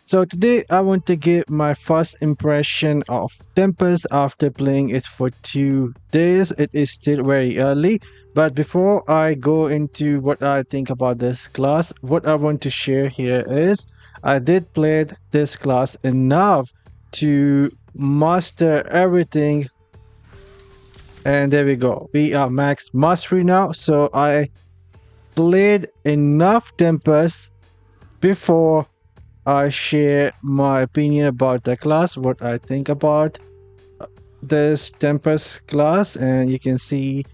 So today I want to give my first impression of Tempest after playing it for 2 days. It is still very early, but before I go into what I think about this class, what I want to share here is I did play this class enough to master everything, and there we go. We are max mastery now. So I played enough Tempest before I share my opinion about the class, what I think about this Tempest class, and you can see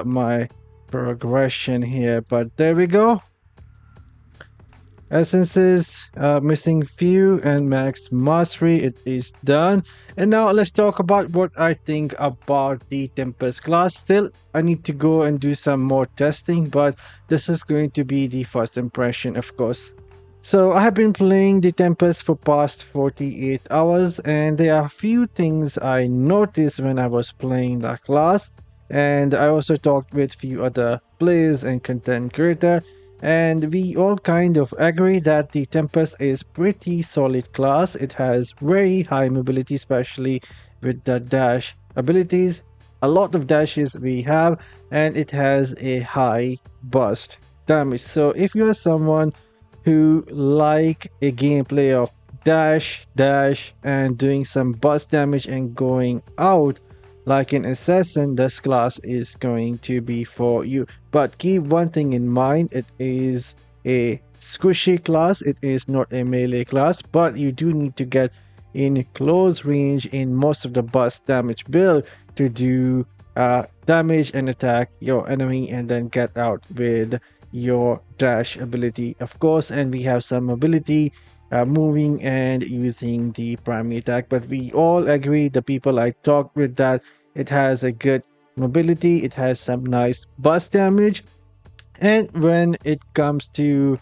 my progression here. But there we go. Essences, missing few, and max mastery. It is done. And now let's talk about what I think about the Tempest class. Still, I need to go and do some more testing, but this is going to be the first impression, of course. So I have been playing the Tempest for past 48 hours, and there are a few things I noticed when I was playing the class. And I also talked with few other players and content creator, and we all kind of agree that the Tempest is pretty solid class. It has very high mobility, especially with the dash abilities. A lot of dashes we have, and it has a high burst damage. So if you are someone who like a gameplay of dash and doing some burst damage and going out like an assassin, this class is going to be for you. But keep one thing in mind, it is a squishy class, it is not a melee class, but you do need to get in close range in most of the burst damage build to do damage and attack your enemy and then get out with your dash ability, of course. And we have some ability moving and using the primary attack, but we all agree, the people I talked with, that it has a good mobility, it has some nice burst damage. And when it comes to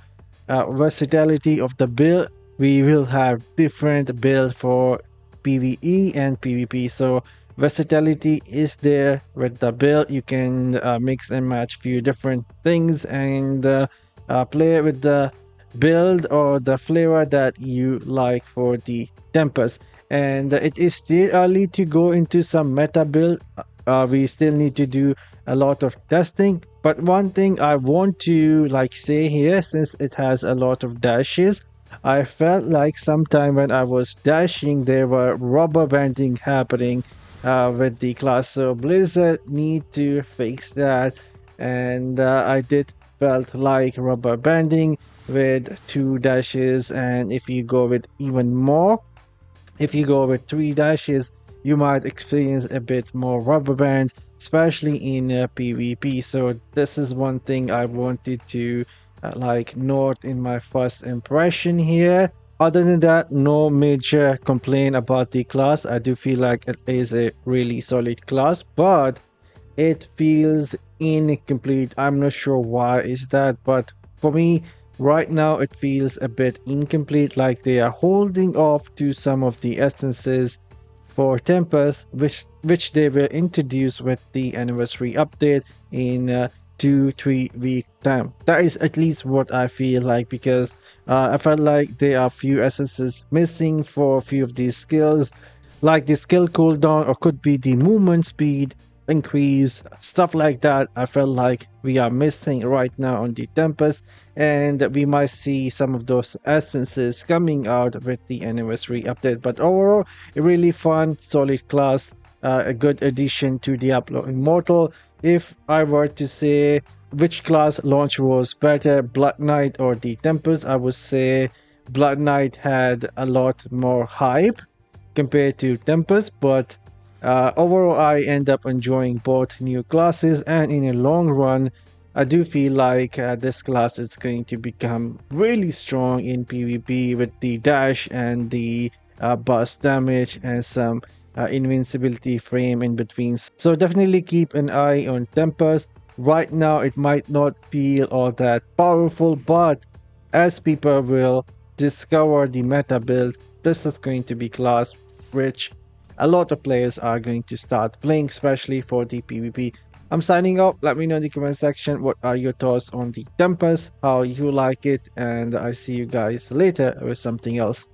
versatility of the build, we will have different build for PvE and PvP. So versatility is there with the build. You can mix and match few different things and play with the build or the flavor that you like for the Tempest. And it is still early to go into some meta build. We still need to do a lot of testing, but one thing I want to say here, since it has a lot of dashes, I felt like sometime when I was dashing there were rubber banding happening with the class. So Blizzard need to fix that, and I did felt like rubber banding with 2 dashes, and if you go with even more, if you go with 3 dashes, you might experience a bit more rubber band, especially in PvP. So this is one thing I wanted to note in my first impression here. Other than that, no major complaint about the class. I do feel like it is a really solid class, but it feels incomplete. I'm not sure why is that, but for me right now it feels a bit incomplete, like they are holding off to some of the essences for Tempest, which they will introduce with the anniversary update in 2-3 week time. That is at least what I feel like, because I felt like there are few essences missing for a few of these skills, like the skill cooldown, or could be the movement speed increase, stuff like that. I felt like we are missing right now on the Tempest, and we might see some of those essences coming out with the anniversary update. But overall, a really fun, solid class, a good addition to Diablo Immortal. If I were to say which class launch was better, Blood Knight or the Tempest, I would say Blood Knight had a lot more hype compared to Tempest, but overall I end up enjoying both new classes, and in a long run I do feel like this class is going to become really strong in PvP with the dash and the burst damage and some invincibility frame in between. So definitely keep an eye on Tempest. Right now it might not feel all that powerful, but as people will discover the meta build, this is going to be class which a lot of players are going to start playing, especially for the PvP. I'm signing off. Let me know in the comment section what are your thoughts on the Tempest, how you like it, and I see you guys later with something else.